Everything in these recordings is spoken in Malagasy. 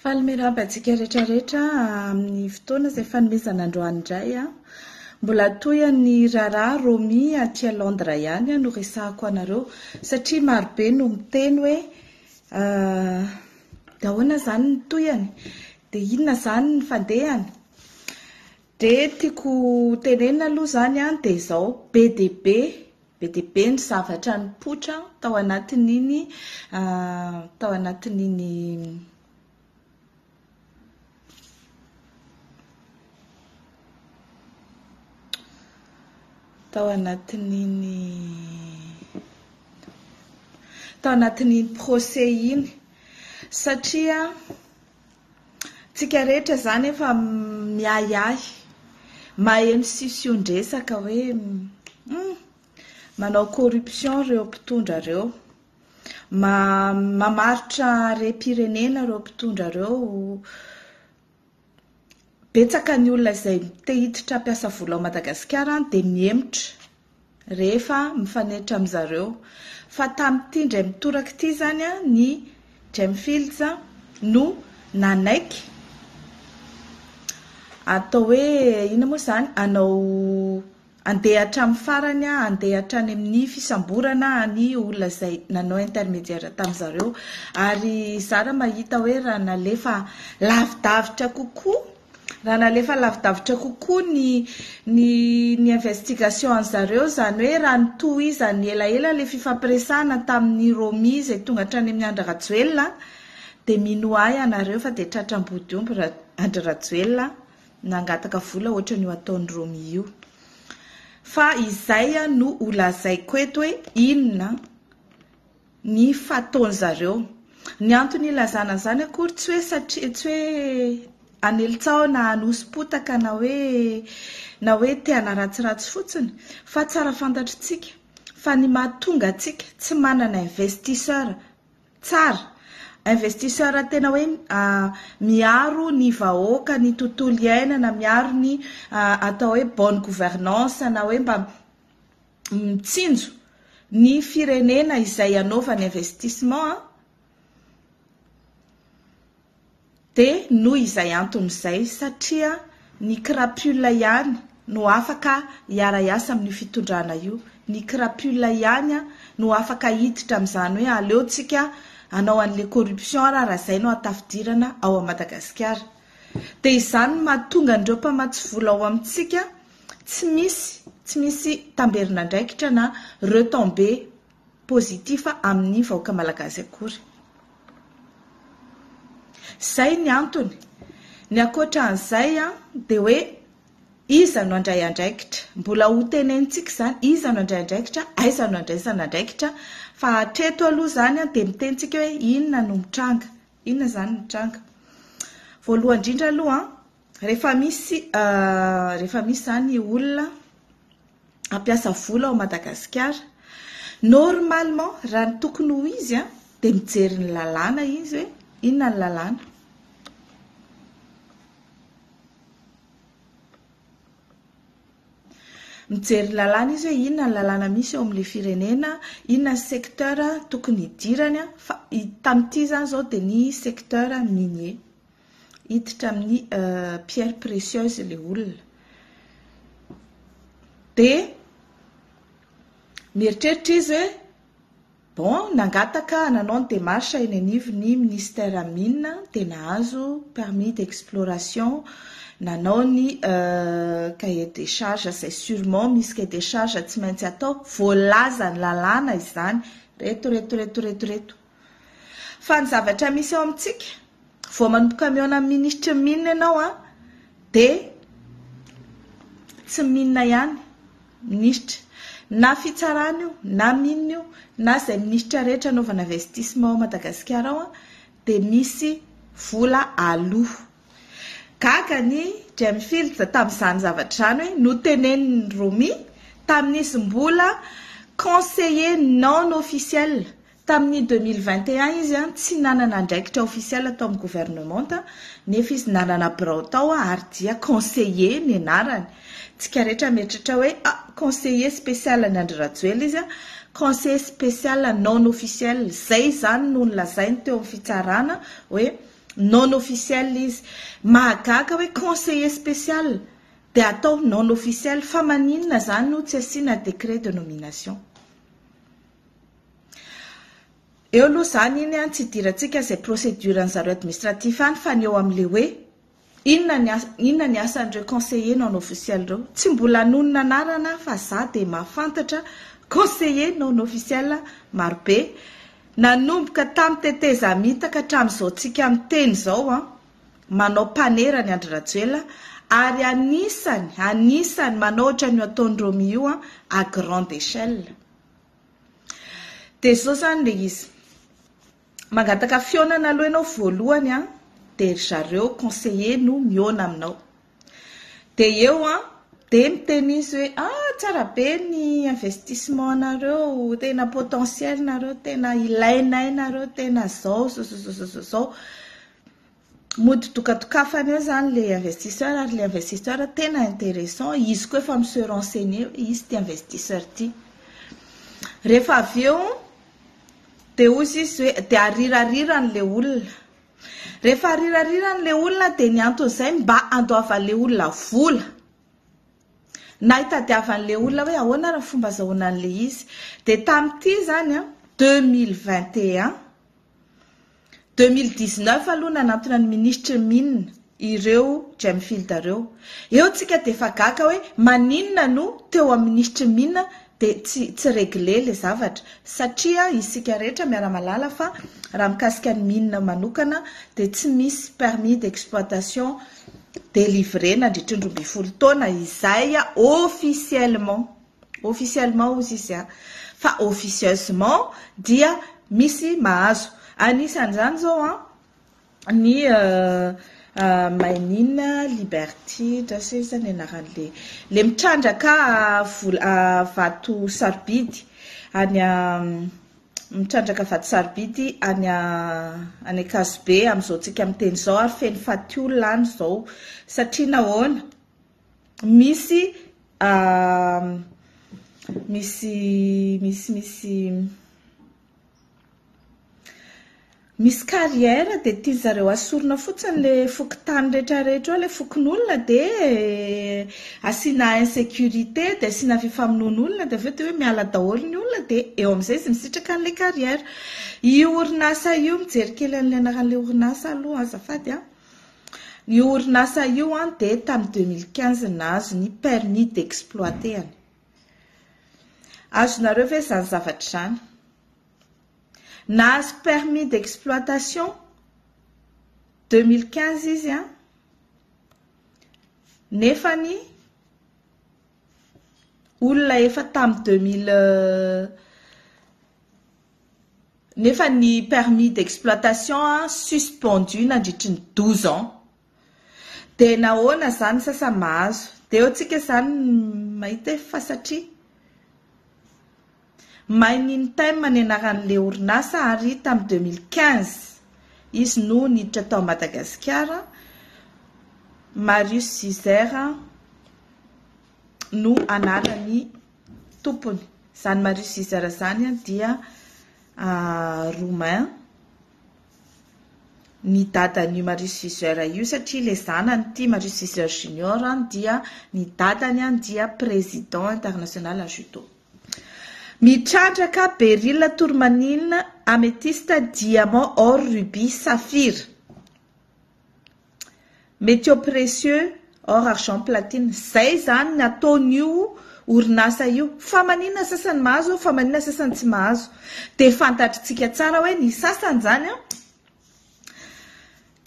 Falmerabantsika rehetrarehetra amin'ny fotoana izay fanomezana androany indray a. Mbola toy ny Rara Romy aty Londres ihany no resahako anareo satria marobe no miteny hoe dahoana zany ny toyany dia inona zany ny fandehany. Dia tiako tenenina aloha zany a dia izao BDB ny zavatra nipoitra tao anatin'iny tao anatin'iny procès iny satria tsika rehetra zany efa miahiahy maheno sisiondresaka hoe manao corruption reo mpitondra reo, mamaritra rem-pirenena reo mpitondra reo. Betsaka ny olona izay te hiditra hampiasa vola ao Madagasikara dia miemotra rehefa mifanehitra amin'izareo. Fa tamin'ity indray mitoraka ity zany a ny Gemfields no nanaiky atao hoe ina moa zany anao andeha hatramin'ny farany andeha hatrany amin'ny fisamborana ny olona izay nanao intermédiaire tamin'izareo ary zara mahita hoe raha nalefa lavidavitra kokoa ny investigation an'zareo zany hoe raha nitohizany elaela le fifampiresahana tamin'ny Romy izay tonga hatrany amin'ny Andry Rajoelina dia minoay anareo fa dia tratram-body omby Andry Rajoelina nangataka vola ohatra ny ataon'ny Romy io. Fa izay no holazaiko eto hoe inona ny fataon'zareo. Ny antony ilazana zany akory tsy hoe anelitsao na anosim-potaka na hoe te-hana ratsiratsy fotsiny fa tsara fantatritsika fa ny mahatonga atsika tsy manana investisseur tsara, investisseur tena hoe miaro ny vahoaka, ny tontolo iainana, miaro ny atao hoe bonne gouvernance na hoe mba mitsinjo ny firenena izay anaovany investissement dia noho izay antony izay satria ny crapule ihany no afaka hiara-iasa amin'ny fitondrana io. Ny crapule ihany no afaka hiditra amin'izany hoe aleotsika anao an'le corruption raha izay no atafidirana ao a Madagasikara. Dia izany mahatonga andreo mpamatsy vola ao amintsika tsy misy tamberina ndraikitra na retombée positif amin'ny vahoaka malagasy akory. Zay ny antony. Ny akoatra an'izay dia hoe iza no andray andraikitra. Mbola ho tenenitsika zany iza no andray andraikitra, aiza no andraisana andraikitra. Fa hatreto aloha zany dia mitenitsika hoe inona no mitranga. Inona zany mitranga. Voalohany indrindra aloha rehefa misy zany olona hampiasa vola ao Madagasikara, normalement raha ny tokony ho izy dia mijery ny lalàna izy hoe inona ny lalàna. Mijery lalàna izy hoe inona ny lalàna misy ao amin'ilay firenena, inona ny secteur tokony hidirany fa tamin'ity zany zao dia ny secteur minier. Hiditra amin'ny pierre précieuse ilay olona. Dia mieritreritra izy hoe bon nangataka nanao ny démarche eny anivon'ny ministère mine dia nahazo permis d'exploration, nanao ny cahier des charges izay sûrement misy cahier des charges tsy maintsy atao, voalaza ny lalàna izany reto. Fa ny zavatra misy ao amintsika vao manomboka miaona amin'ny ministre mine ianao dia tsy mine ihany ministre na fitsarana io na mine io na izay ministre rehetra anaovana investissement ao Madagasikara ao dia misy vola aloha. Gaga ny Gemfields tamin'izany zavatra zany hoe noteneniny Romy tamin'izy mbola conseiller non officiel tamin'ny 2021 izy tsy nanana andraikitra officiel atao amin'ny gouvernement nefa izy nanana birao tao ary dia conseiller ny anarany. Tsika rehetra mieritratra hoe conseiller spécial ny Andry Rajoelina izy conseiller spécial non officiel. Zay zany no nolazainy teo amin'ny fitsarana hoe non officiel izy mahagaga hoe conseiller spécial dia atao non officiel fa maninona zany no tsy asiana décret de nomination. Eo aloha zany iny tsy idirantsika zay procédure an'zareo administratif any fa ny eo amin'le hoe inona ny asan'ireo conseiller non officiel reo. Tsy mbola nonona anarana fa za dia mahafantatra conseiller non officiel marobe nanomboka tamin'ny teteza mitaka hatramin'izao tsika miteny zao manao panera ny Andry Rajoelina ary anisany manao ohatran'io ataon'ireo io à grande échelle. Dia zao zany le izy mangataka fionana aloha ianao voalohany dia zareo conseiller no miona aminao. Dia eo dia miteny izy hoe tsara be ny investissement nareo, tena potentiel nareo, tena ilainay nareo, tena zao mody tokatokafana eo zany le investisseur ary le investisseur tena intéressant izy koa efa se renseigner izy ty investisseur ty. Rehefa avy eo dia ozy izy hoe dia arirarirany olona. Rehefa arirarirany olona dia ny anton'izay mba andoavan'le olona vola na hitadiavan'le olona hoe ahoana raha fomba azahoana an'le izy. Dia tamin'ity zany 2019 aloha nanantona ny ministre mine ireo Gemfield reo. Eo tsika dia efa gaga hoe maninona no teo amin'ny ministre mine dia tsy réglé le zavatra satria isika rehetra miara-malala fa raha mikasika ny mine manokana dia tsy misy permis d'exploitation délivré nandritra ny 12 taona izay officiellement ozy izy fa officieusement dia misy mahazo. Anisan'izany zao ny Mainina Liberty drasy zany anaran'le mitrandraka vato sarobidy mitrandraka vato sarobidy any Akazobe amin'izao tsika miteny zao ary feny faty olona any zao satria nahoana misy carrière dia tia zareo asorina fotsiny le fokotany rehetrarehetra le fokon'olona dia asiana insécurité dia asiana fifamonoan'olona dia aveo hoe miala daholo ny olona dia eo amin'izay izy misitraka an'le carrière. Io orinasa io mijery kely an'le anaran'le orinasa aloha azafady io orinasa io dia tamin'ny 2015 nahazo ny permis d'exploiter any. Azonareo ve zany zavatra zany? Nahazo permis d'exploitation 2015 izy nefa ny olona efa tamin'ny 2000 nefa ny permis d'exploitation suspendu nandritry ny 12 ans. Dia nahoana zany sasany mahazo dia eo tsika zany mahita fa satria Mining Time ny anaran'le orinasa ary tamin'ny 2015 izy no niditra tao Madagasikara. Marius Zizer no anarany tompony. Zany Marius Zizer zany dia roumain. Ny dadan'io Marius Zizer io satria le zanany ty Marius Zizer Junior dia ny dadany dia président international judo. Mitrandraka beryl tourmaline, améthyste, diamant, or, rubis, saphir. Métaux précieux, or, argent, platine. Zay zany nataon'io orinasa io. Fa maninona sasany mahazo, fa maninona sasany tsy mahazo. Dia fantatritsika tsara hoe ny sasany zany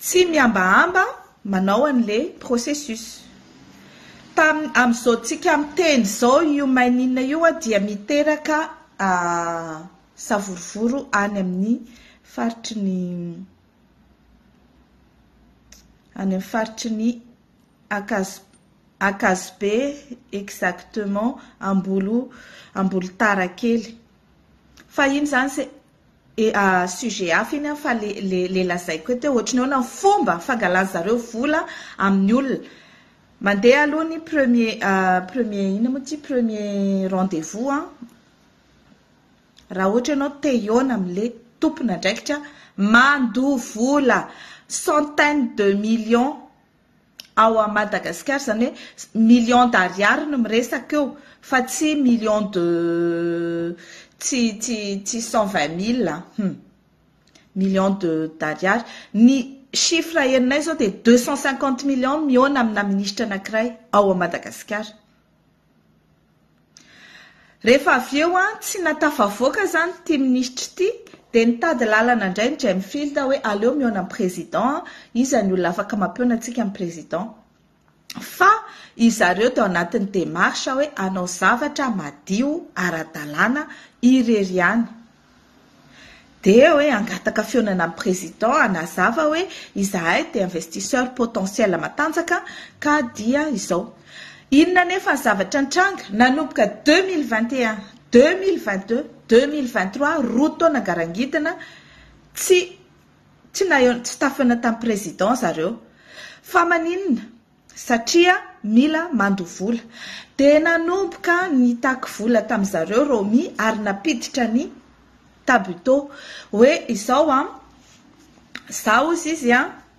tsy miambahamba manao an'le processus. Amin'izao tsika miteny zao io mainina io dia miteraka savorovoro any amin'ny faritry ny Akazobe exactement ambolo tarakely. Fa iny zany sujet hafa iny fa le lazaiko eto ohatrany hoe ny fomba fangalan'zareo vola amin'ny olona. Mandeha aloha ny premier rendez-vous raha ohatra ianao te hiona amin'le tompona ndraikitra mandovola centaines de millions ao à Madagascar, zany hoe millions d'ariary no miresaka eo, fa tsy millions de tsy 120 000 millions d'ariary. Ny chiffre herinay zao dia 250 millions miona amina ministra anankiray ao à Madagascar. Rehefa avy eo tsy natafavoaka zany ty ministra ty, dia nitady lalana indray ny Gemfield hoe aleo miona amin'ny président, izy ny olona afaka mampiona antsika amin'ny président. Fa izareo teo anatin'ny démarche hoe anao zavatra madio ara-dalàna irery ihany. Dia hoe angataka fionana amin'ny président, anazava hoe izahay dia investisseur potentiel matanjaka ka dia izao. Inona nefa ny zavatra nitranga nanomboka 2021, 2022, 2023 roa taona garangidina tsy tafana tamin'ny président zareo. Fa maninona? Satria mila mandovola. Dia nanomboka nitaky vola tamin'ny zareo Romy ary napiditra ny Tabuteau hoe izao zao izy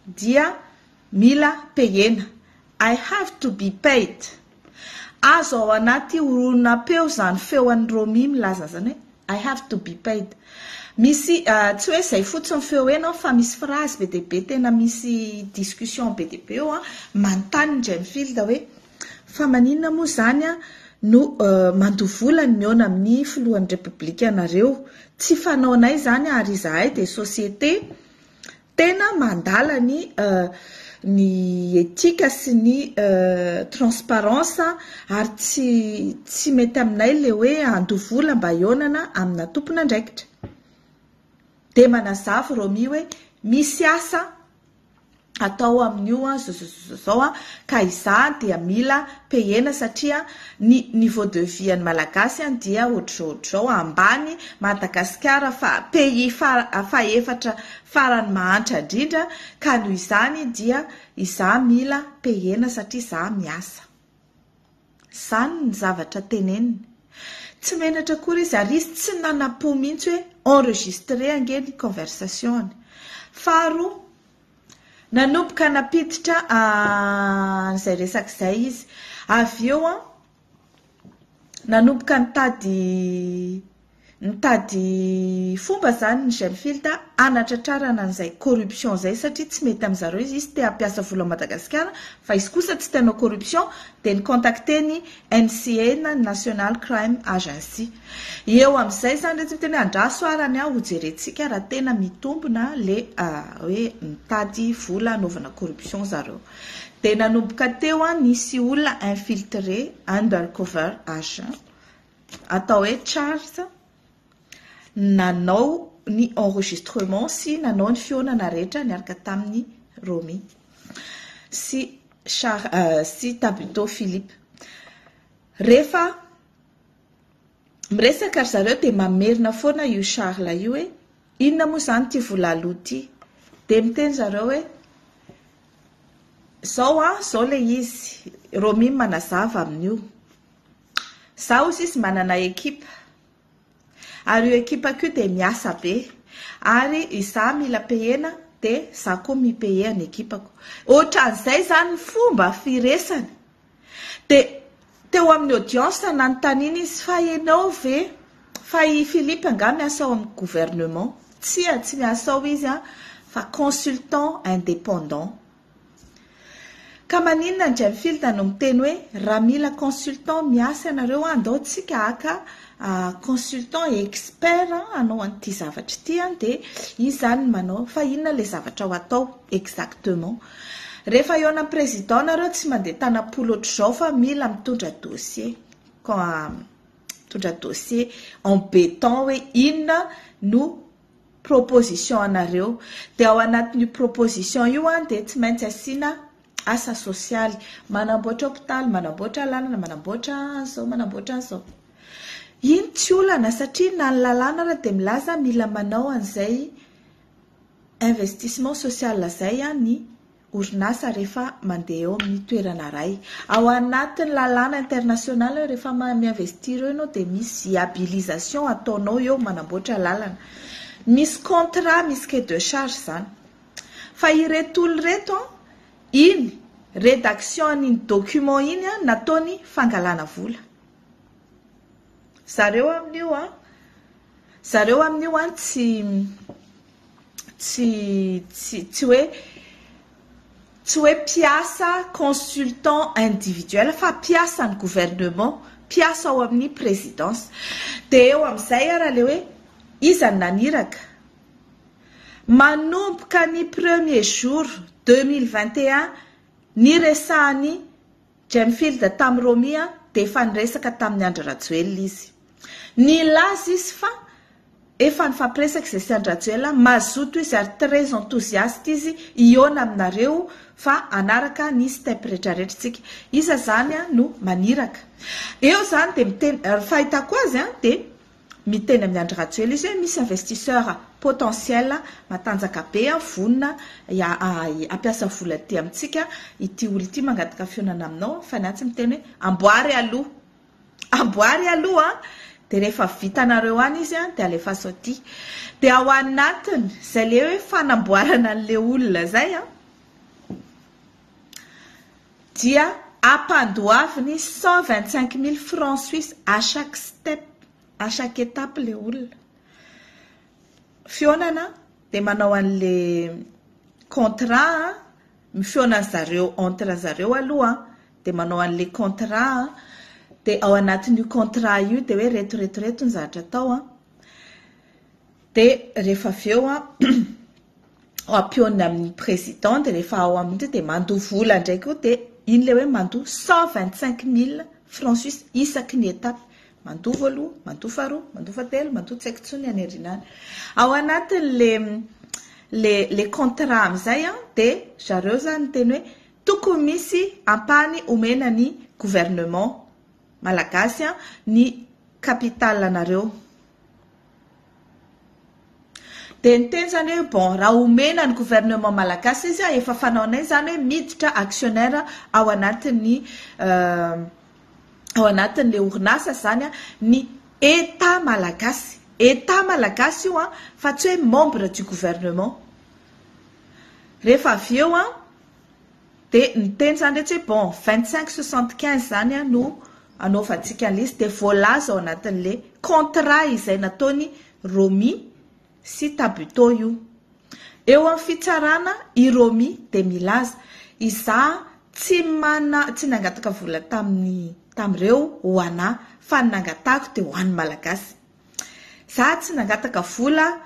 dia mila payena. I have to be paid. Azo ao anaty oronapeo zany feoan'ny Romy milaza zany hoe I have to be paid. Misy tsy hoe zay fotsiny feo enao fa misy phrase be deaibe tena misy discussion be deaibe eo manontany Gemfield hoe fa maninona moa zany no mandovola ny miona amin'ny filohan'ny République anareo. Tsy fanaonay zany ary izahay dia société tena mandala ny éthique sy ny transparence ary tsy mety aminay le hoe andovola mba ionana amina tompona andraikitra. Dia manazava Romy hoe misy asa atao amin'io zao ka izany dia mila payena satria ny niveau de vie ny malagasy dia ohatr'izao ambany Madagasikara fa pays faefatra farany mahantra indrindra ka noho izany dia iza mila payena satria iza miasa. Zany ny zavatra teneniny. Tsy menatra kory izy ary izy tsy nanapo mihitsy hoe enregistré angeny conversation. Faharoa nanomboka napiditra izay resak'izay izy. Avy eo nanomboka nitady fomba zany ny Gemfield anatratrarana an'izay corruption zay satria tsy mety amin'izareo izy te hampiasa vola Madagasikara fa izy kosa tsy tanao corruption dia nicontacté ny NCA National Crime Agency. Eo amin'izay zany rehetra teny andraso arany ho jerentsika raha tena mitombona le hoe mitady vola anaovana corruption zareo. Dia nanomboka teo nisy olona infiltré undercover agent atao hoe Charles nanao ny enregistrement sy nanao ny fionana rehetra niaraka tamin'ny Romy sy Tabuteau Philippe. Rehefa miresaka ry zareo dia mamerina foana io Charles io hoe inona moa zany ty vola aloha ty. Dia miteny zareo hoe zao le izy Romy manazava amin'io. Zao izy manana ekipa ary io ekipa io dia miasa be ary iza mila payena dia za koa mipeye ny ekipako. Ohatran'izay zany ny fomba firesany. Dia teo amin'ny audience nanontaniana izy fa ianao ve fa i Philippe anga miasa ao amin'ny gouvernement? Tsy miasa ao izy fa consultant indépendant. Ka maninona ny Gemfield no miteny hoe raha mila consultant miasa ianareo andao tsika aka consultant expert anao an'ity zavatra ity dia izy zany manao fa inona le zavatra ho atao exactement. Rehefa eo amin'ny président nareo tsy mandeha tanam-polo ohatr'izao fa mila mitondra dossier embêtant hoe inona no proposition anareo. Dia ao anatin'io proposition io dia tsy maintsy asiana asa sosialy, manamboatra hôpitaly, manamboatra lalana, manamboatra an'izao. Iny tsy olana satria na ny lalàna raha dia milaza mila manao an'izay investissement social zay ny orinasa rehefa mandeha eo amin'ny toerana iray. Ao anatin'ny lalàna international rehefa miinvestir eo ianao dia misy viabilisation ataonao eo manamboatra lalana. Misy contrat, misy cahier de charge zany. fa ireto olo reto iny rédaction iny document iny nataony fangalana vola. Zareo amin'io tsy hoe piasa consultant individuel fa piasa ny gouvernement, piasa ao amin'ny présidence. De eo amin'izay raha le hoe izany naniraka manomboka ny premier jour 2021 ny resahany Gemfield tamin'ny Romy de efa niresaka tamin'ny Andry Rajoelina izy. Nilaza izy fa efa nifampiresaka izay sy Andry Rajoelina mazoto izy ary très enthousiaste izy iona aminareo fa anaraka ny step rehetrarehetratsika. Iza zany no maniraka. Eo zany de miteny fahitako azy de miteny amin'ny Andry Rajoelina izy hoe misy investisseur potentiel matanjaka be vonina ampiasa vola ty amintsika ity olo ity mangataka fionana aminao fa natsy miteny hoe amboary aloha de rehefa vitanareo any izy de alefa saoty. De ao anatiny zay le hoe fanamboarana an'le olona zay dia ampandoaviny 125 000 francs suisses à chaque step, à chaque étape le olona. Fionana de manao an'le contrat mifionana zareo entre zareo aloha de manao an'le contrat de ao anatin'io contrat io de hoe reto ny zavatra atao de rehefa aveo ampiona amin'ny président de rehefa ao amin'io de mandoa vola ndraiky de iny le hoe mandoa 125 000 francs suisses isaky ny étape. Mandoa voaloha, mandoa faharoa, mandoa fahatelo, mandoa tsy haiko intsony any erinany. Ao anatin' le contrat amin'izay de zareo zany teny hoe tokony misy ampany omena ny gouvernement malagasy ny capital anareo. De niteny zany hoe bon raha omena ny gouvernement malagasy izy efa fanaonay zany hoe miditra actionnaire ao anatin'le orinasa zany ny état malagasy. État malagasy io fa tsy hoe membre du gouvernement. Rehefa aveo de niteny zany hoe bon 2575 zany no anaovantsika liste de voalaza ao anatin'le contrat izay nataony Romy sy Tabuteau io. Eo amin'ny fitsarana i Romy de milaza iza tsy nangataka vola tamin'ireo ho ana fa nangatako de ho an'ny malagasy. Za tsy nangataka vola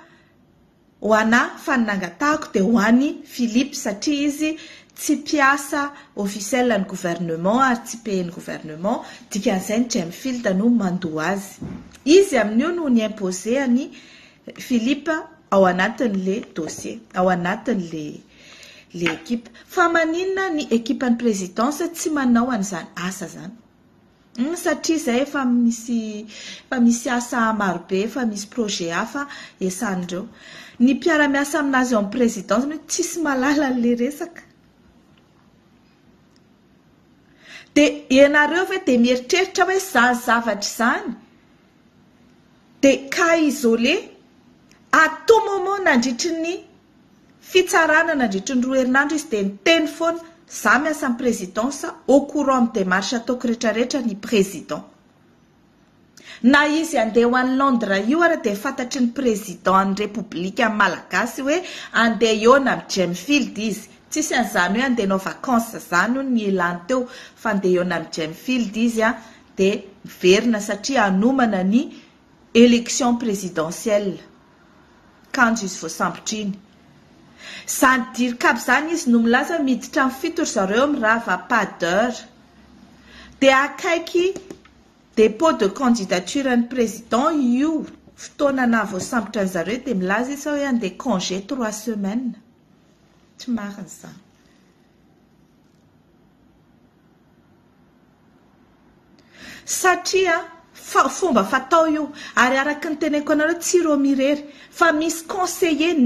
ho ana fa nangatako de ho an'ny Philippe satria izy tsy piasa officiel ny gouvernement ary tsy payen'ny gouvernement dikan'izay ny Gemfield no mandoa azy. Izy amin'io no ny imposé ny Philippe ao anatin'le dossier, ao anatin'le équipe. Fa maninona ny équipe ny présidence tsy manao an'izany asa zany. Satria zay fa misy asa marobe, fa misy projet hafa esan'ireo. Ny mpiara-miasa aminazy ao amin'ny présidence tsisy malala le resaka. De ianareo ve de mieritreritra hoe zany zavatra zany de cas isolé à tout moment nandritry ny fitsarana nandritry ny 2 herinandro izy de niteny foana za miasa amin'ny présidence au courant amin'ny démarche ataoko rehetrarehetra ny président. Na izy andeha ho any Londres io ara de fantatry ny président ny république malagasy hoe andeha iona amin'ny Gemfield izy. Tsisy an'izany hoe andeha nao vacances zany ny ilany teo fa andeha iona amin'ny Gemfield izy de miverina satria anomana ny élection présidentielle. Kanjo izy voasambotriny. Zany dirikaby zany izy no milaza miditra amin'ny fito zareo mirava pas d'heure. De akaiky dépôt de candidature ny président io fotoana na voasambotra ny zareo de milaza izy hoe andeha congé 3 semaines. Tsy marina zany. Satria fomba fatao io ary araky ny teneko anareo tsy Romy irery fa misy conseiller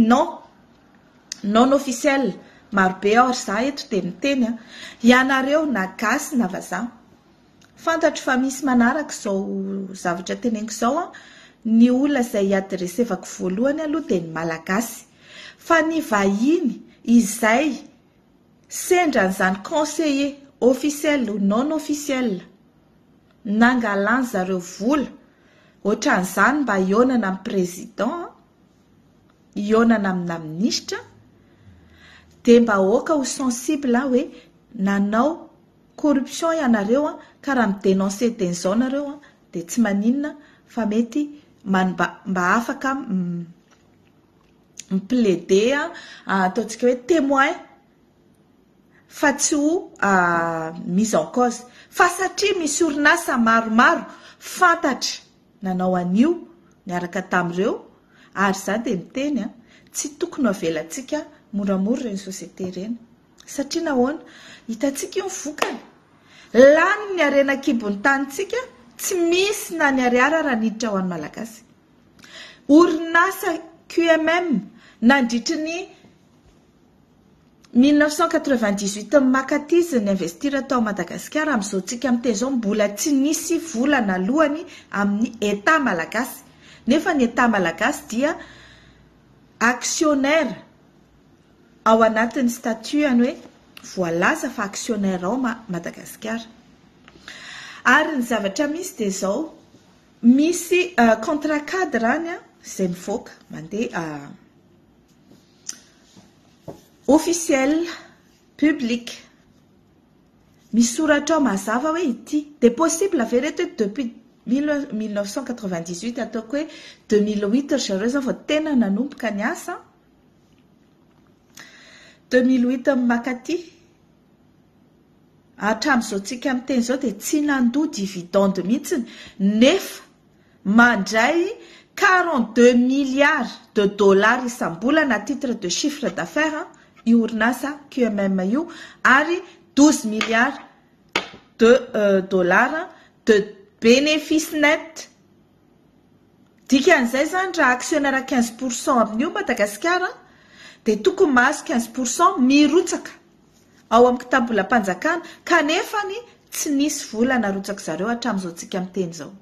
non officiel marobe or za eto de miteny ianareo na gasy na vazaha fantatro fa misy manaraka zao zavatra teneniko zao ny olona izay adresevako voalohany aloha de ny malagasy fa ny vahiny izay sendra n'izany conseiller officiel ou non officiel nangalany zareo vola ohatran'izany mba ionana amin'ny président, ionana amina ministre, dia mba oka ho sensible hoe nanao corruption ianareo ka raha midénoncer d'izao nareo dia tsy maninona fa mety mba afaka miplaider ataontsika hoe témoin fa tsy ho mise en cause fa satria misy orinasa maromaro fantatra nanao an'io niaraka tamin'ireo ary za dia miteny tsy tokony avelantsika moramora ireny société ireny satria nahoana hitantsika io vokany lany ny arena kibony tanintsika tsy misy na ny ariara raha niditra ho an'ny malagasy orinasa QMM nandritry ny 1998 makatizy ny investir atao Madagasikara amin'izao tsika amin'iteny izao mbola tsy nisy volana alohany amin'ny état malagasy nefa ny état malagasy dia actionnaire ao anatin'ny statut-any hoe voalaza fa actionnaire ao Madagasikara ary ny zavatra misy dia izao misy contrat cadre any izay mivoaka mandeha officiel public misoratra ao mazava hoe ity dia possible avereto depuis 1998 ataoko hoe 2008 zareo zao vao tena nanomboka ny asa 2008 makaty hatramin'izao tsika amin'ny teny izao dia tsy nandoa dividende mihitsiny nefa mandray 42 milliards de dollars isam-bolana à titre de chiffre d'affaires io orinasa QMM io ary 12 milliards de dollars de bénéfice net dikan'izay zany raha actionnaire 15% amin'io Madagasikara dia tokony mahazo 15% mirotsaka ao amin'ny kitabolam-panjakana kanefany tsy nisy vola narotsaka zareo hatramin'izao tsika amin'ny teny izao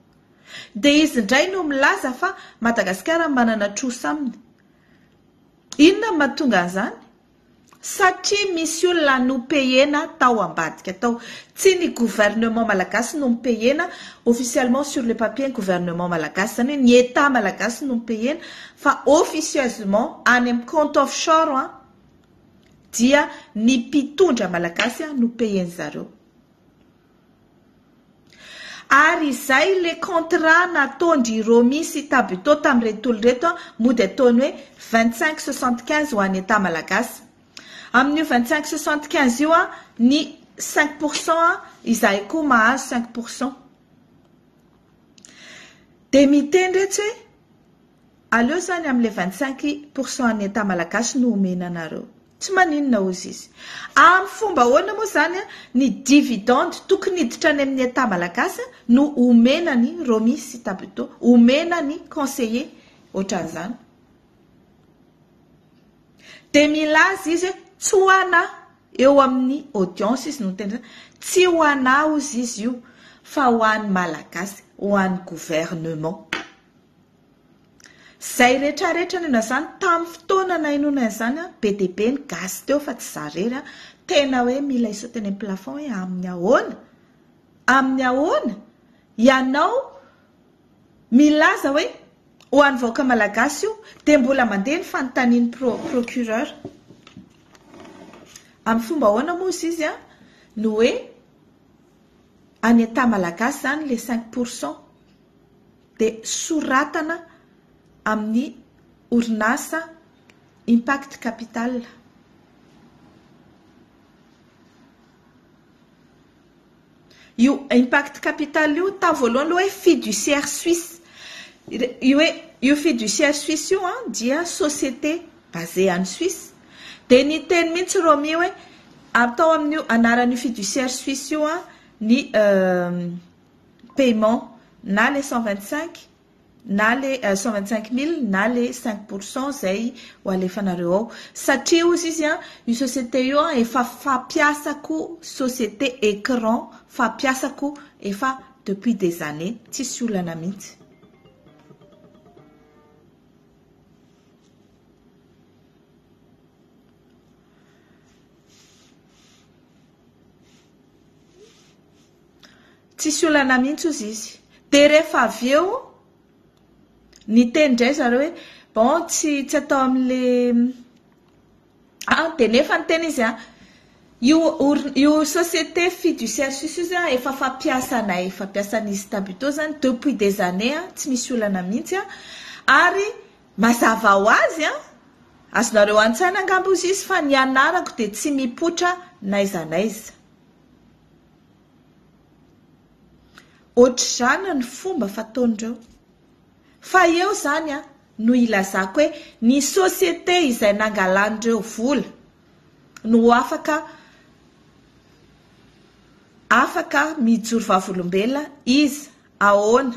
dia izy indray no milaza fa Madagasikara manana trosa aminy inona mahatonga an'izany satria misy olona no payena tao ambadika tao tsy ny gouvernement malagasy no mipayena officiellement sur le papier ny gouvernement malagasy zany hoe ny état malagasy no mipayena fa officieusement any amin'ny compte offshore dia ny mpitondra malagasy no payeny zareo ary izay le contrat nataondry romisy tabuto tamin'ireto olon'ireto mody ataony hoe 25-75 ho an'ny état malagasy amin'io 25-75 io ny 5% izay koa mahazo 5% dia miteny rehetra hoe aleo zany amin'le 25% an'ny état malagasy no omena anareo tsy maninona ozy izy amin'ny fomba ahoana moa zany ny dividende tokony hiditra any amin'ny état malagasy no omena ny romisy tabuto omena ny conseiller ohatran'izany dia milaza izy tsy ho ana eo amin'ny audience izy no tena tsy ho ana ozy izy io fa ho an'ny malagasy ho an'ny gouvernement zay rehetrarehetra ny zany tamin'ny fotoana nainona izany be dia be ny gasy teo fa tsy zarery tena hoe mila isaoteny amin'ny plafond hoe amin'ny ahoana ianao milaza hoe ho an'ny vahoaka malagasy io dia mbola mandeha ny fanontaniany procureur amin'ny fomba ahoana moa izy no hoe any état malagasy zany le 5% dia soratana amin'ny orinasa impact capital io impact capital io ta voalohany lo hoe fiduciaire suisse io fiduciaire suisse io dia société basée en Suisse dia ny teny mihitsy romi hoe atao amin'io anaran'io fiduciaire suisse io ny paiement na les 125 na les 125 000 na les 5% zay ho alefanareo ao satria ozy izy io société io efa fampiasako société écran fampiasako efa depuis des années tsisy olana mihitsy tsisy olana mihitsy ozy izy. De rehefa avy eo ny teny ndray zareo hoe bon tsy atao amin'le de nefa ny teny izy io société fiduciaire suisse efa fampiasanay fampiasan'izy tabito zany depuis des années tsy misy olana mihitsy ary mazava ho azy azonareo antsaina angambo izy izy fa ny anarako de tsy mipotra naiza naiza. Ohatr'izany ny fomba fataondreo fa eo zany no ilazako hoe ny société izay nangalandreo vola no afaka mijoro vavolombelona izy ahoana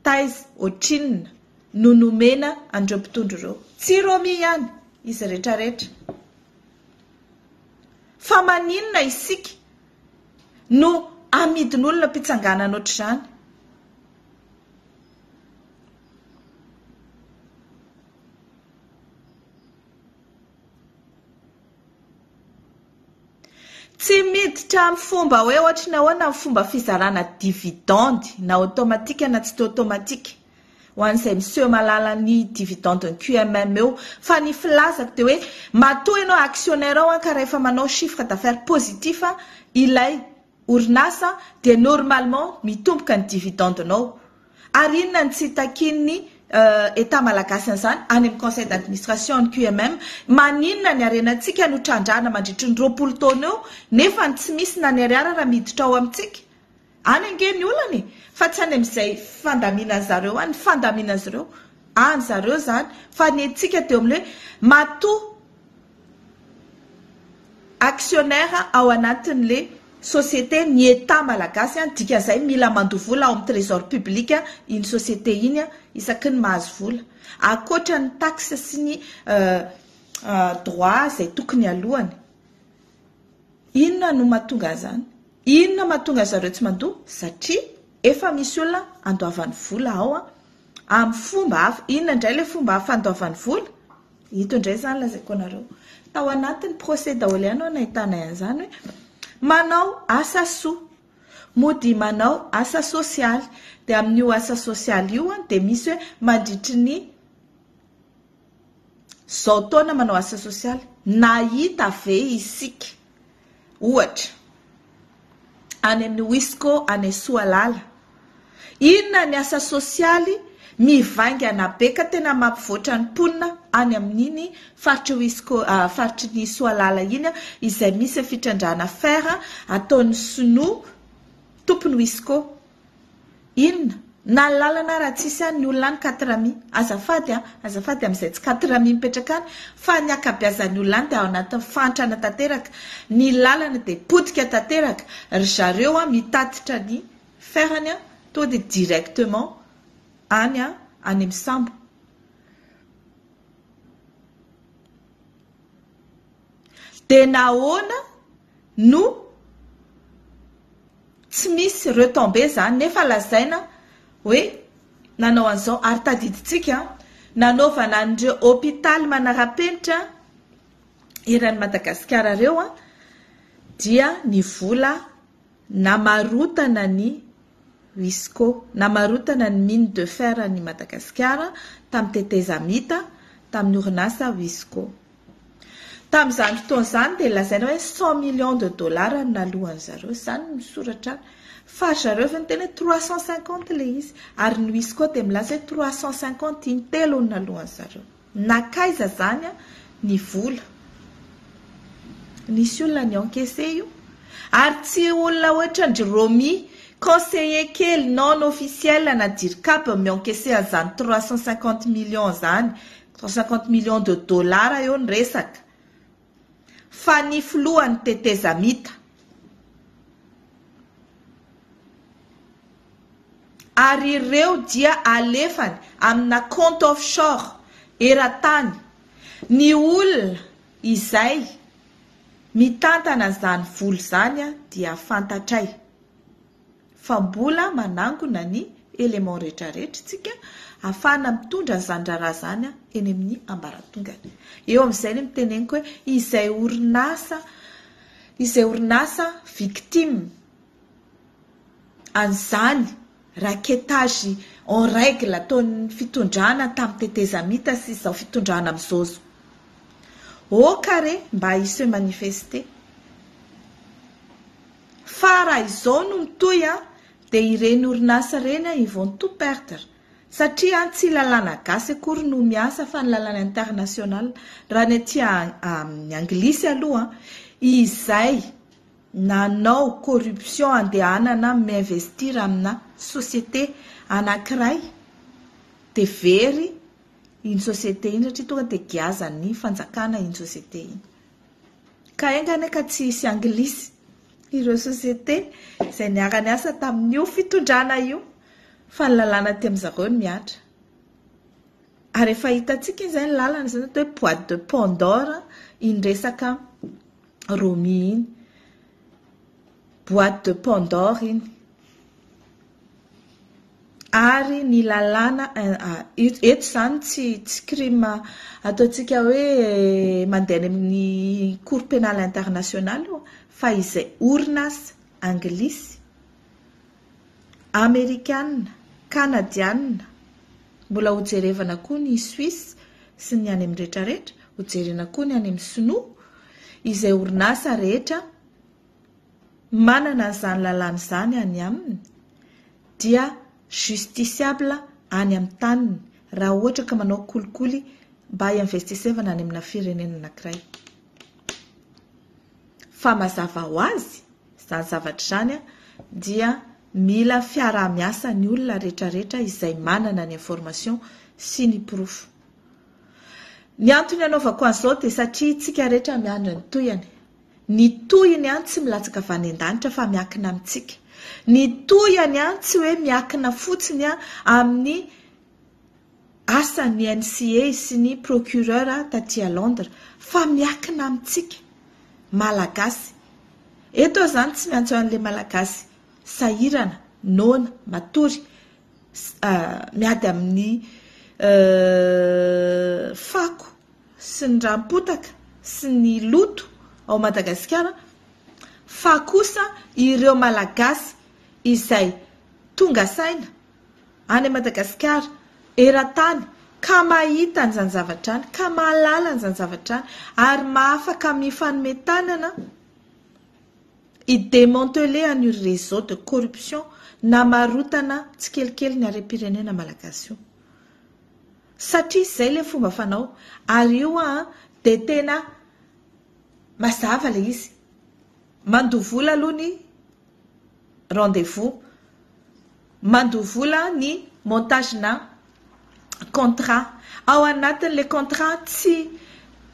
taiza ohatrinona no nomena andreo mpitondro reo tsy romi ihany izy rehetrarehetra fa maninona isika no amidin'olona mpitsanganana ohatr'izany. Tsy miditra amin'ny fomba hoe ohatra ny ahoana amin'ny fomba fizarana dividende na automatique na tsy automatique ho an'izay monsieur malala ny dividende ny QMM eo fa ny filazako de hoe matoa ianao actionnaire ao ka rehefa manao chiffre d'affaires positif ilay orinasa de normalement mitomboka ny dividendenao ary inona ny tsy takin'ny état malagasy an'izany any amin'ny conseil d'administration ny QMM maninona ny arenantsika no trandrana mandritry ny 20 taona eo nefa ny tsy misy na ny ariara raha miditra ao amintsika any ange ny olany fa tsy any amin'izay fandamina zareo any fandamina zareo any zareo zany fa ny etsika teo amin'le matoa actionnaire ao anatin'le société ny état malagasy dikan'izay mila mandovola ao amin'ny trésor public iny société iny isaky ny mahazo vola akoatra ny taxe sy ny droit zay tokony alohany. Inona no mahatonga zany? Inona mahatonga zareo tsy mandoa? Satria efa misy olona andoavany vola ao amin'ny fomba hafa. Inona indray le fomba hafa andoavany vola? Ito indray zany lazaiko anareo. Tao anatin'ny procès daholo ihany nahitanay an'izany hoe manao asa soa mody manao asa sosialy de amin'io asa sosialy io de misy hoe mandritry ny zao taona manao asa sosialy nahita ve isika ohatra any amin'ny Wisco any Soalala inona ny asa sosialy mivaingana be ka tena mampivoatra ny mponina any amin'iny faritry Wisco faritry ny Soalala iny izay misy fitrandrana fer ataon'ny sinoa tompony Wisco inona na lalana raha tsisy any ny olona any 4000 azafady amin'izay tsy 4000 mipetraka any fa ny akabeazan'ny olona any de ao anatin'ny fantrana tanteraka ny lalana de potika tanteraka ry zareo mitatitra ny ferany to de directement any amin'ny sambo. De nahoana no tsy misy retombé zany nefa lazaina hoe nanao an'izao ary tadiditsika nanaovana an'ireo hôpitaly manara-penitra eran'ny Madagasikara reo dia ny vola namarotana ny Wisco namarotana ny mine de fer ny Madagasikara tamin'ny teteza mita tamin'ny orinasa Wisco. Tamin'izany fotoana zany de lazaina hoe 100 millions de dollars nalohany zareo zany misoratra fa zareo efa niteny 350 le izy ary ny Wisco de milaza 350 intelo nalohany zareo nakaiza zany ny vola nisy olona ny encaissé io ary tsy olona ohatra ny romi conseiller kely non officiel na DIRCAP mi-encaissé azany 350 millions zany 350 millions de dollars eo ny resaka fa ny filohan'ny teteza mita ary ireo dia alefany amina compte offshore eratany ny olona izay mitantana zany vola zany dia fantatray fa mbola manangona ny élément rehetrarehetra tsika afana mitondra zany raha zany eny amin'ny ambaratongany. Eo amin'izay ny miteneniko hoe izay orinasa victime an'izany raquettage en règle ataon'ny fitondrana tamin'ny tetezamita sy izao fitondrana amin'izao au carré mba hisy manifester. Fa raha izao no mitoy dia ireny orinasa reny ils vont tout perdre satria tsy lalàna gasy akory no miasa fa ny lalàna international. Raha ny aty amin'ny anglisy aloha izay nanao corruption andehanana m'investir amina société anankiray dia very iny société iny satria tonga dia giazan'ny fanjakana iny société iny. Ka engany ka tsy hisy anglisy ireo société izay niara niasa tamin'io fitondrana io fa ny lalàna ty amin'izareo ny miatra. Ary efa hitantsika izay ny lalana izany hoe boîte de Pandore iny resaka Romi iny. Boîte de Pandore iny. Ary ny lalàna eto zany tsy crime ataontsika hoe mandeha amin'ny cour pénal international fa izay orinasa anglisy, amerikana, kanadiana, mbola hojerevana koa ny Suisse sy ny any amin'ny rehetrarehetra, hojerena koa ny any amin'ny sinoa, izay orinasa rehetra manana izany lalàna izany any aminy dia justiciable any amin'ny taniny raha ohatra ka manao kolikoly mba investissevana any amina firenena anankiray. Fa mazava ho azy izany zavatra izany dia mila fiarah-miasa ny olona rehetrarehetra izay manana ny information sy ny proof. Ny antony anaovako an'izao dia satria itsika rehetra miandry ny toyany. Ny toyany tsy milatsaka avy any an-danitra fa miakina amintsika. Ny toyany tsy hoe miakina fotsiny amin'ny asan'ny NCA sy ny procureur taty à Londres fa miakina amintsika malagasy. Eto zany tsy miantso an'ilay malagasy sahirana, nona, matory miady amin'ny fako sy ny rampotaka sy ny loto ao Madagasikara, fa kosa ireo malagasy izay tonga saina any Madagasikara eran-tany ka mahita an'izany zavatra any, ka mahalala an'izany zavatra any ary mahafaka mifanometanana i-démanteler an'io réseau de corruption namarotana tsikelikely ny harem-pirenena malagasy io. Satria izay ilay fomba fanao ary io dia tena mazava ilay izy. Mandovola aloha ny rendez-vous, mandovola ny montage na contrat. Ao anatin'ilay contrat tsy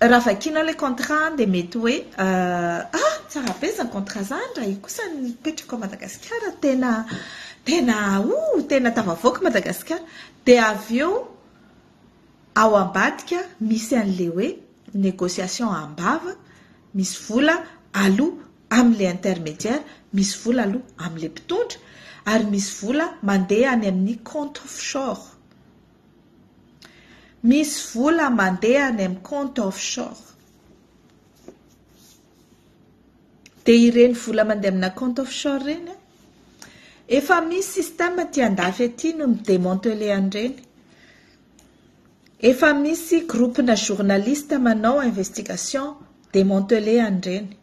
raha vakiana ilay contrat dia mety hoe tsara be izany contrat izany raha io kosa nipetraka ao Madagasikara tena tafavoaka Madagasikara dia avy eo ao ambadika misy an'ilay hoe négociation ambava, misy vola aloha amin'ilay intermédiaire, misy vola aloha amin'ilay mpitondra ary misy vola mandeha any amin'ny compte offshore. Misy vola mandeha any amin'ny compte offshore. Dia ireny vola mandeha amina compte offshore reny efa misy système ty andafy aty no midémanteler an'ireny. Efa misy groupe na journaliste manao investigation démanteler an'ireny.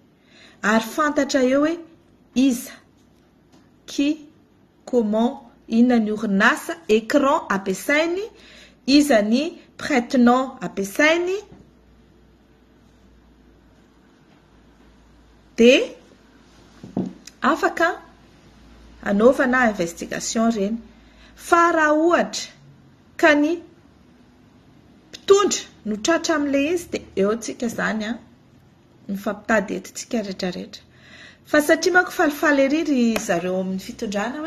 Ary fantatra eo hoe iza, qui, comment, inona ny orinasa, écran ampiasainy, iza ny prête-nom ampiasainy, dia afaka anaovana investigation reny. Fa raha ohatra ka ny mpitondra no tratra amin'ilay izy dia eo tsika zany mifampitady etontsika rehetrarehetra. Fa satria manko falifaly ery zareo amin'ny fitondrana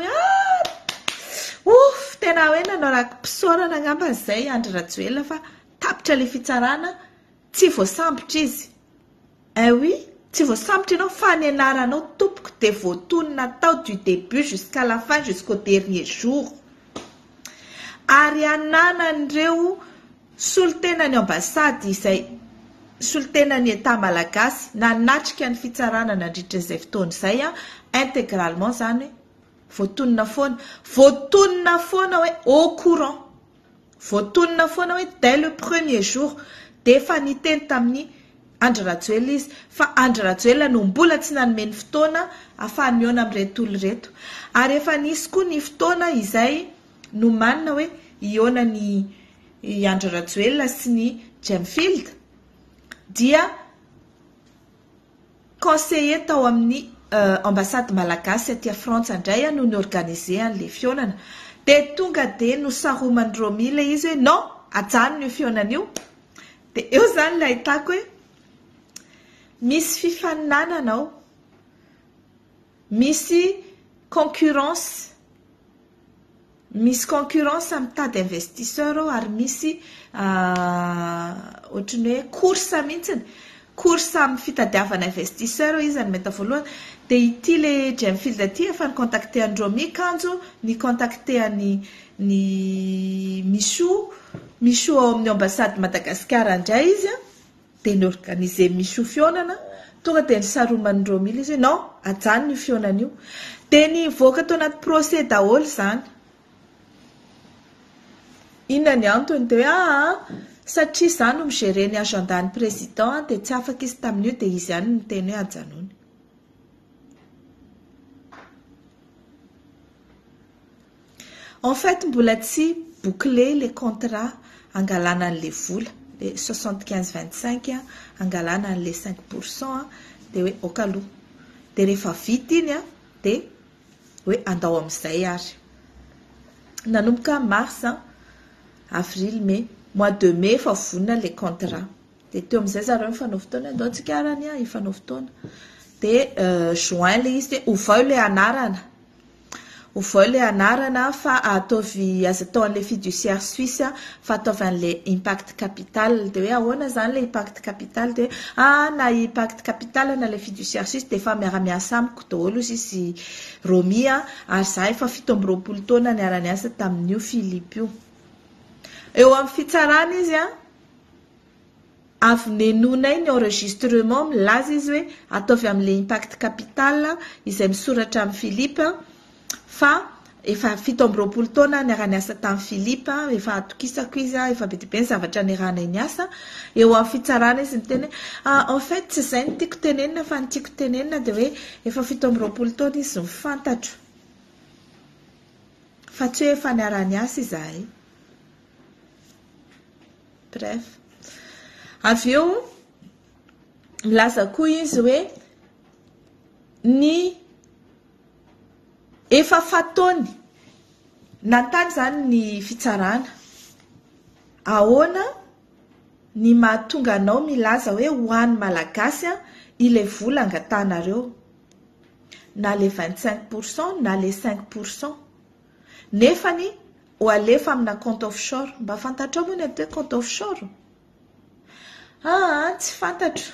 hoe tena hoe nanao raha mpisaorana angamba izay Andry Rajoelina fa tapitra ilay fitsarana tsy voasambotra izy. Oui, tsy voasambotra ianao fa ny anaranao tompoko dia voatonona tao du début jusqu'à la fin jusqu'au dernier jour. Ary ananan'ireo solitenany ambasady izay solitenany État malagasy nanatrika ny fitsarana nandritra izay fotoana izay intégralement zany voatonona foana hoe au courant, voatonona foana hoe dès le premier jour, dia efa niteny tamin'ny Andry Rajoelina izy fa Andry Rajoelina no mbola tsy nanomeny fotoana ahafahany mihaona amin'ireto olona reto, ary efa nisy koa ny fotoana izay no manina hoe hihaona ny Andry Rajoelina sy ny Gemfield, dia conseiller tao amin'ny ambassade malagasy aty Frantsa indray no niorganize an'ilay fihaonana, dia tonga dia nosaromany Romy ilay izy hoe non, ajanony io fihaonana io. Dia eo zany ilay ahitako hoe misy fifaninanana ao, misy concurrence amin'ny tas d'investisseurs ao, ary misy ohatrany hoe course mihitsiny, course amin'ny fitadiavana investisseur izy any meta voalohany, dia ity le Gemfield aty efa ny contacté any Romy Kanjo, ny contacté any ny Michou ao amin'ny ambassade Madagasikara indray izy, dia ny organise Michou fihaonana, tonga dia nisaromany Romy izy hoe non, ajanony io fihaonana io, dia nivoaka tao anaty procès daholo zany. Inona ny antony dia hoe satria izany no migérer ny agendan'ny président, dia tsy afaka izy tamin'io, dia izy ihany no teny hoe ajanony. En fait, mbola tsy boucler les contrats angalana an'ilay vola, le 75-25 angalana an'ilay 5% dia hoe okaloha, dia rehefa vita iny dia hoe andao amin'izay ary. Nanomboka mars, avril, mai, mois de mai efa vonona les contrats, dia teo amin'izay zareo mifanao fotoana, andao tsika arany hifanao fotoana, dia juin le izy dia ovao ilay anarana fa ataovy aza tao an'ilay fiduciaire suisse fa ataovy an'ilay impact capital, dia hoe ahoana zany ilay impact capital, dia na impact capital na ilay fiduciaire suisse dia efa miara-miasa amiko daholo izy sy Romy, ary za efa 17 taona niara-niasa tamin'io Philippe io. Eo amin'ny fitsarana izy avy nenonay ny enregistrement milaza izy hoe ataovy amin'ilay impact capital izay misoratra amin'ny Philippe, fa efa 17 taona niara-niasa tamin'ny Philippe, efa atokisako izy, efa be dia be ny zavatra niaranay niasa. Eo amin'ny fitsarana izy miteny en fait tsy izay ny tiako tenenina fa ny tiako tenenina dia hoe efa 17 taona izy mifantatro, fa tsy hoe efa niara-niasa izahay. Bref, avy eo milaza koa izy hoe ny efa fataony nantany zany ny fitsarana, ahoana ny mahatonga anao milaza hoe ho an'ny malagasy ilay vola angatanareo, na le 25% na le 5%, nefany ho alefa amina compte offshore. Mba fantatrao moa ny atao hoe compte offshore? Tsy fantatro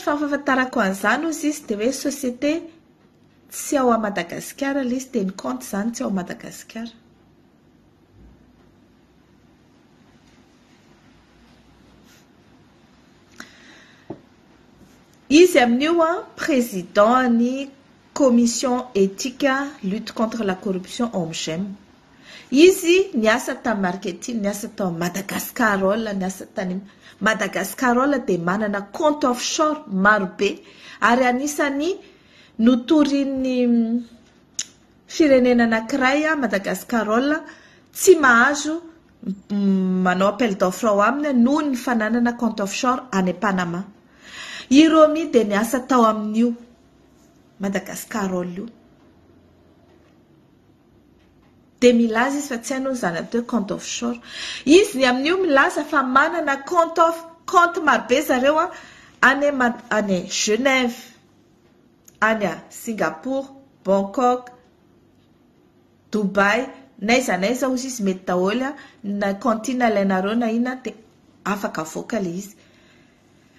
fa fahafantarako an'izany ozy izy dia hoe société tsy ao a Madagasikara ilay izy, dia ny compte zany tsy ao Madagasikara. Izy amin'io président ny commission éthique lutte contre la corruption OMGEM. Izy niasa tamin'ny marketing, niasa tao Madagascarol, niasa tany Madagascarol dia manana compte offshore marobe, ary anisany notorin'ny firenena anankiray Madagascarol tsy mahazo manao appel d'offre ao aminy noho ny fananana compte offshore any Panama. I Romy dia niasa tao amin'io Madagascarol io, dia milaza izy fa tsy hainao zany atao compte offshore. Izy ny amin'io milaza fa manana compte marobe zareo any Genève, any Singapour, Bangkok, Dubai, naiza ozy izy mety daholo na kantina ilainareo na ina dia afaka avoaka le izy.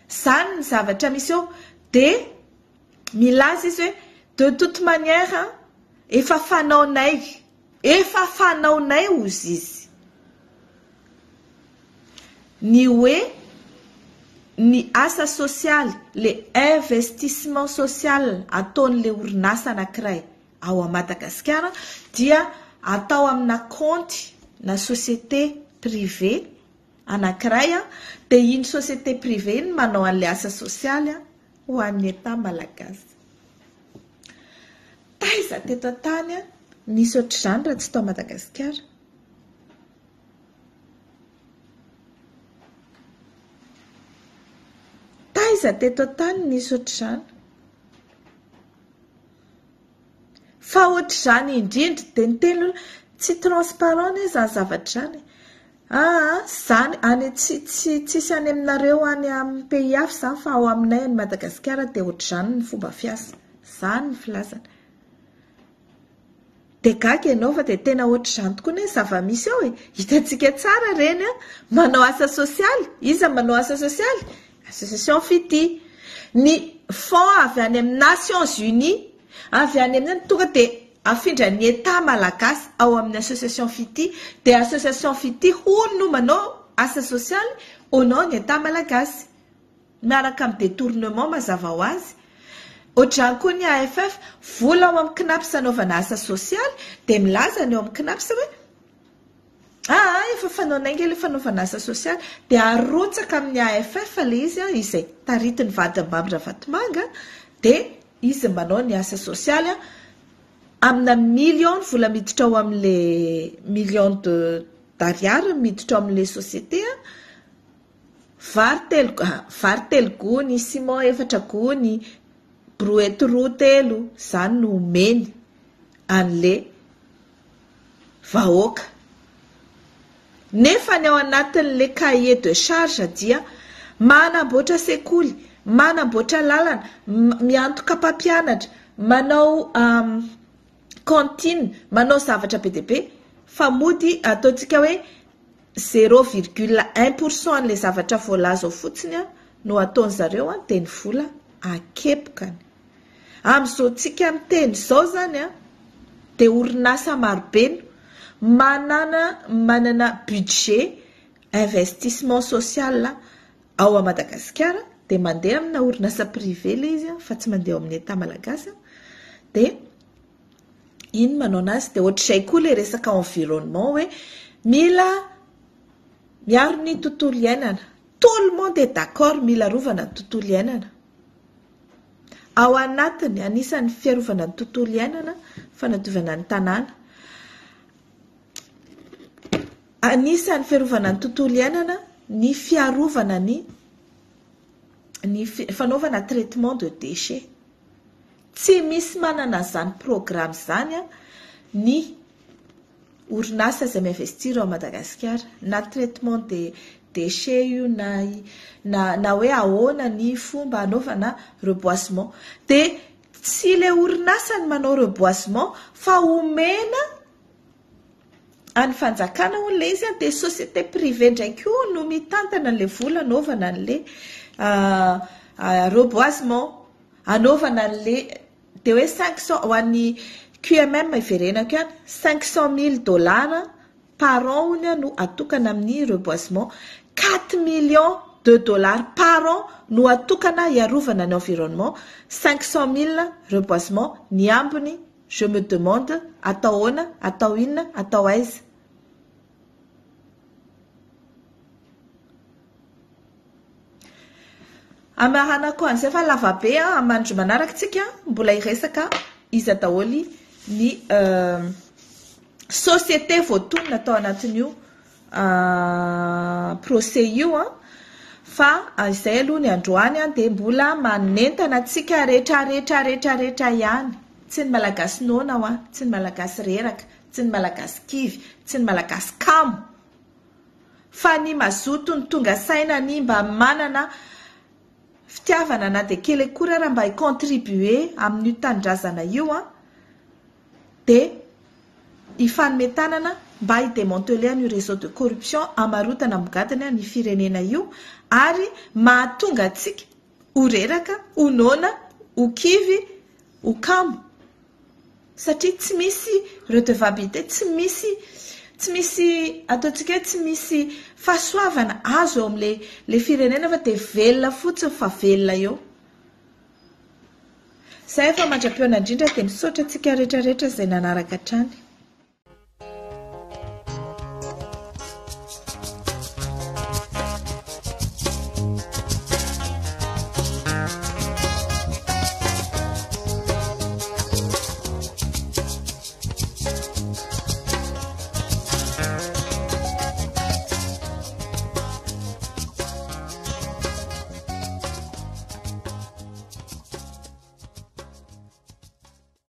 Zany ny zavatra misy eo, dia milaza izy hoe de toute manière efa fanaonay ozy izy ny hoe ny asa sosialy le investissement social ataon'le orinasa anankiray ao a Madagasikara dia atao amina compte na société privée anankiray dia iny société privée iny manao an'le asa sosialy ho an'ny État malagasy. Taiza teto antany nisy ohatr'izany raha tsy tao Madagasikara. Taiza teto antany nisy ohatr'izany. Fa ohatr'izany indrindra dia ny teny tsy transparent ny zany zavatra zany. Zany any tsisy any aminareo any amin'ny pays hafa zany fa ao aminay any Madagasikara dia ohatr'izany ny fomba fiasa. Zany ny filazana. Dia gaga ianao fa dia tena ohatr'izany tokoa ny zava-misy ao hitantsika tsara reny manao asa sosialy. Iza manao asa sosialy? Association Fity. Ny fond avy any amin'ny Nations Unies avy any amin'ny tonga dia afindra ny État malagasy ao amin'ny association Fity dia association Fity no manao asa sosialy au nom ny État malagasy miaraka amin'ny détournement mazava ho azy. Ohatr'izany koa ny AFF vola ao amin'ny KNAPS anaovana asa sosialy dia milaza ny ao amin'ny KNAPS hoe efa fanaonainga ilay fanaovana asa sosialy dia arotsaka amin'ny AFF ilay izy izay taritiny Vadimambatra Vatomanga dia izy manao ny asa sosialy amina million vola miditra ao amin'ilay million d'ariary miditra ao amin'ilay société vary telo gony, ciment 4 gony, brouette roa 3 zany no meny an'ilay vahoaka. Nefa ny ao anatin'ilay cahier de charge dia manamboatra sekoly, manamboatra lalana, miantoka mpampianatra, manao cantine, manao zavatra be dia be fa mody ataontsika hoe 0,1% an'ilay zavatra voalaza ao fotsiny no ataony zareo dia ny vola akepokany. Amin'izao tsika miteny izao zany dia orinasa marobe manana budget investissement social ao a Madagasikara dia mandeha amina orinasa privé ilay izy fa tsy mandeha ao amin'ny État malagasy dia iny manao anazy dia ohatr'izay koa ilay resaka environnement hoe mila miaro ny tontolo iainana. Tout le monde est d'accord mila rovana ny tontolo iainana. Ao anatiny anisan'ny fiarovana ny tontolo iainana fanadiovana ny tanàna. Anisan'ny fiarovana ny tontolo iainana ny fiarovana ny fanaovana traitement de déchets. Tsy misy manana zany programme zany ny orinasa izay miinvestira ao Madagasikara na traitement de déchets io na hoe ahoana ny fomba anaovana reboisement dia tsy ilay orinasa ny manao reboisement fa omena any fanjakana hono izy dia société privée ndraiky io no mitantana an'ilay vola anaovana an'ilay reboisement, anaovana an'ilay dia hoe 500 ho an'ny QMM iverenako ihany $500,000 par an hono no atokana amin'ny reboisement, 4 millions de dollars par an no atokana iarovana ny environnement, 500,000 reboisement ny ambiny. Je me demande atao hoana, atao inona, atao aiza. Amarana koa an'izay fa lavabe amandro manaraka tsika mbola iresaka izy daholy ny société voatonona atao anatin'io procès io fa izay aloha ny androany dia mbola manentana antsika rehetra ihany. Tsy ny malagasy nona tsy ny malagasy reraka, tsy ny malagasy kivy, tsy ny malagasy kamo fa ny mazoto ny tonga saina ny mba manana fitiavana na dia kely akory raha mba hicontribuer amin'ny tanindrazana io dia ifanometanana mba hidémanteler ny réseau de corruption amarotana migadana ny firenena io ary mahatonga antsika ho reraka, ho nona, ho kivy, ho kamo. Satria tsy misy redevabilité, tsy misy ataontsika hoe tsy misy fahasoavana azo eo am'le firenena fa dia velona fotsiny fa velona eo. Izay efa mandra-peona indrindra dia misaotra antsika rehetrarehetra izay nanaraka hatrany.